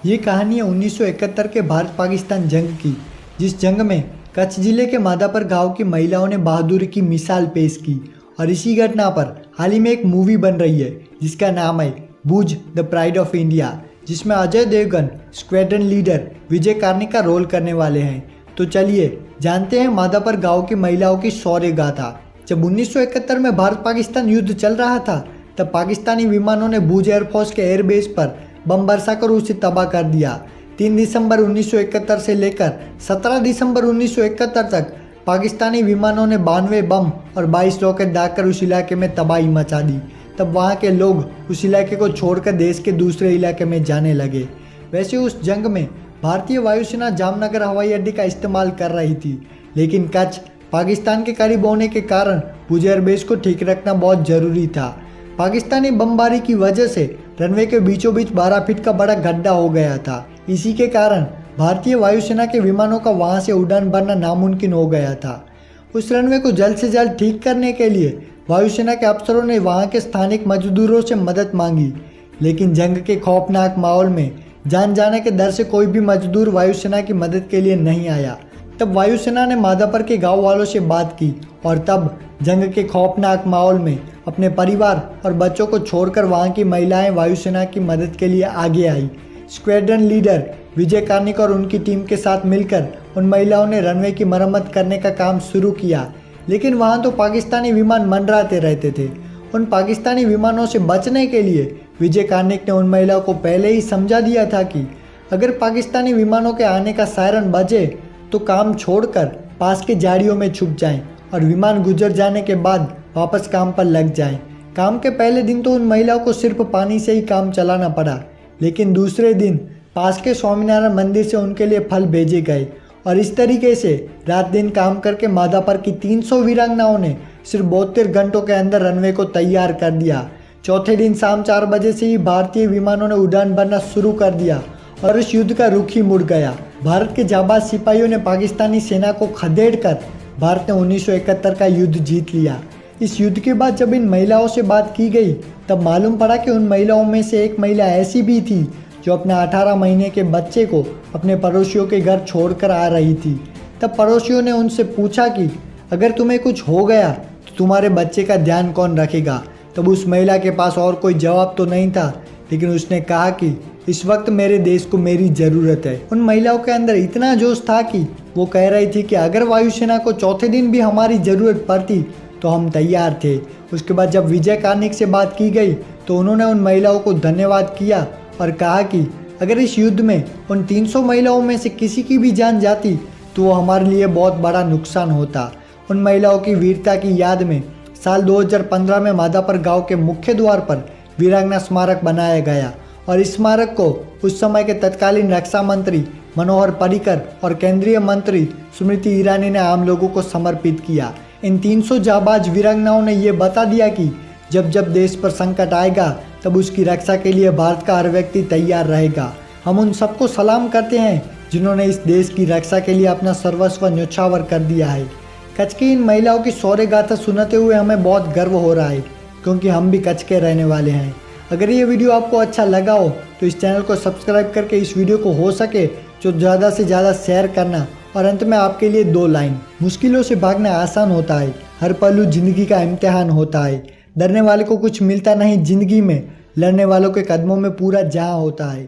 ये कहानी है 1971 के भारत पाकिस्तान जंग की, जिस जंग में कच्छ जिले के मादापर गांव की महिलाओं ने बहादुरी की मिसाल पेश की। और इसी घटना पर हाल ही में एक मूवी बन रही है जिसका नाम है भुज द प्राइड ऑफ इंडिया, जिसमें अजय देवगन स्क्वाड्रन लीडर विजय कार्निक का रोल करने वाले हैं। तो चलिए जानते हैं मादापर गांव की महिलाओं की शौर्य गाथा। जब 1971 में भारत पाकिस्तान युद्ध चल रहा था, तब पाकिस्तानी विमानों ने भुज एयरफोर्स के एयरबेस पर बम बरसाकर उसे तबाह कर दिया। 3 दिसंबर 1971 से लेकर 17 दिसंबर 1971 तक पाकिस्तानी विमानों ने 92 बम और 22 रॉकेट दागकर उस इलाके में तबाही मचा दी। तब वहां के लोग उस इलाके को छोड़कर देश के दूसरे इलाके में जाने लगे। वैसे उस जंग में भारतीय वायुसेना जामनगर हवाई अड्डे का इस्तेमाल कर रही थी, लेकिन कच्छ पाकिस्तान के करीब होने के कारण भुज एयरबेस को ठीक रखना बहुत जरूरी था। पाकिस्तानी बमबारी की वजह से रनवे के बीचों बीच 12 फीट का बड़ा गड्ढा हो गया था। इसी के कारण भारतीय वायुसेना के विमानों का वहां से उड़ान भरना नामुमकिन हो गया था। उस रनवे को जल्द से जल्द ठीक करने के लिए वायुसेना के अफसरों ने वहां के स्थानिक मजदूरों से मदद मांगी, लेकिन जंग के खौफनाक माहौल में जान जाने के डर से कोई भी मजदूर वायुसेना की मदद के लिए नहीं आया। तब वायुसेना ने मादापर के गांव वालों से बात की और तब जंग के खौफनाक माहौल में अपने परिवार और बच्चों को छोड़कर वहां की महिलाएं वायुसेना की मदद के लिए आगे आई। स्क्वाड्रन लीडर विजय कार्निक और उनकी टीम के साथ मिलकर उन महिलाओं ने रनवे की मरम्मत करने का काम शुरू किया, लेकिन वहां तो पाकिस्तानी विमान मंडराते रहते थे। उन पाकिस्तानी विमानों से बचने के लिए विजय कार्निक ने उन महिलाओं को पहले ही समझा दिया था कि अगर पाकिस्तानी विमानों के आने का सायरन बजे तो काम छोड़कर पास के झाड़ियों में छुप जाएं और विमान गुजर जाने के बाद वापस काम पर लग जाएं। काम के पहले दिन तो उन महिलाओं को सिर्फ पानी से ही काम चलाना पड़ा, लेकिन दूसरे दिन पास के स्वामीनारायण मंदिर से उनके लिए फल भेजे गए और इस तरीके से रात दिन काम करके मादापर की 300 वीरांगनाओं ने सिर्फ 72 घंटों के अंदर रनवे को तैयार कर दिया। चौथे दिन शाम 4 बजे से ही भारतीय विमानों ने उड़ान भरना शुरू कर दिया और इस युद्ध का रुख ही मुड़ गया। भारत के जाबाज सिपाहियों ने पाकिस्तानी सेना को खदेड़कर भारत ने 1971 का युद्ध जीत लिया। इस युद्ध के बाद जब इन महिलाओं से बात की गई, तब मालूम पड़ा कि उन महिलाओं में से एक महिला ऐसी भी थी जो अपने 18 महीने के बच्चे को अपने पड़ोसियों के घर छोड़कर आ रही थी। तब पड़ोसियों ने उनसे पूछा कि अगर तुम्हें कुछ हो गया तो तुम्हारे बच्चे का ध्यान कौन रखेगा। तब उस महिला के पास और कोई जवाब तो नहीं था, लेकिन उसने कहा कि इस वक्त मेरे देश को मेरी ज़रूरत है। उन महिलाओं के अंदर इतना जोश था कि वो कह रही थी कि अगर वायुसेना को चौथे दिन भी हमारी ज़रूरत पड़ती तो हम तैयार थे। उसके बाद जब विजय कार्निक से बात की गई तो उन्होंने उन महिलाओं को धन्यवाद किया और कहा कि अगर इस युद्ध में उन 300 महिलाओं में से किसी की भी जान जाती तो वो हमारे लिए बहुत बड़ा नुकसान होता। उन महिलाओं की वीरता की याद में साल 2015 में मादापर गांव के मुख्य द्वार पर वीरांगना स्मारक बनाया गया और इस स्मारक को उस समय के तत्कालीन रक्षा मंत्री मनोहर पर्रिकर और केंद्रीय मंत्री स्मृति ईरानी ने आम लोगों को समर्पित किया। इन 300 जाबाज वीरांगनाओं ने ये बता दिया कि जब जब देश पर संकट आएगा तब उसकी रक्षा के लिए भारत का हर व्यक्ति तैयार रहेगा। हम उन सबको सलाम करते हैं जिन्होंने इस देश की रक्षा के लिए अपना सर्वस्व न्योछावर कर दिया है। कच्छ की इन महिलाओं की शौर्य गाथा सुनते हुए हमें बहुत गर्व हो रहा है, क्योंकि हम भी कच्छ के रहने वाले हैं। अगर ये वीडियो आपको अच्छा लगा हो तो इस चैनल को सब्सक्राइब करके इस वीडियो को हो सके जो ज़्यादा से ज़्यादा शेयर करना। और अंत में आपके लिए 2 लाइन, मुश्किलों से भागना आसान होता है, हर पहलू जिंदगी का इम्तिहान होता है। डरने वाले को कुछ मिलता नहीं जिंदगी में, लड़ने वालों के कदमों में पूरा जहां होता है।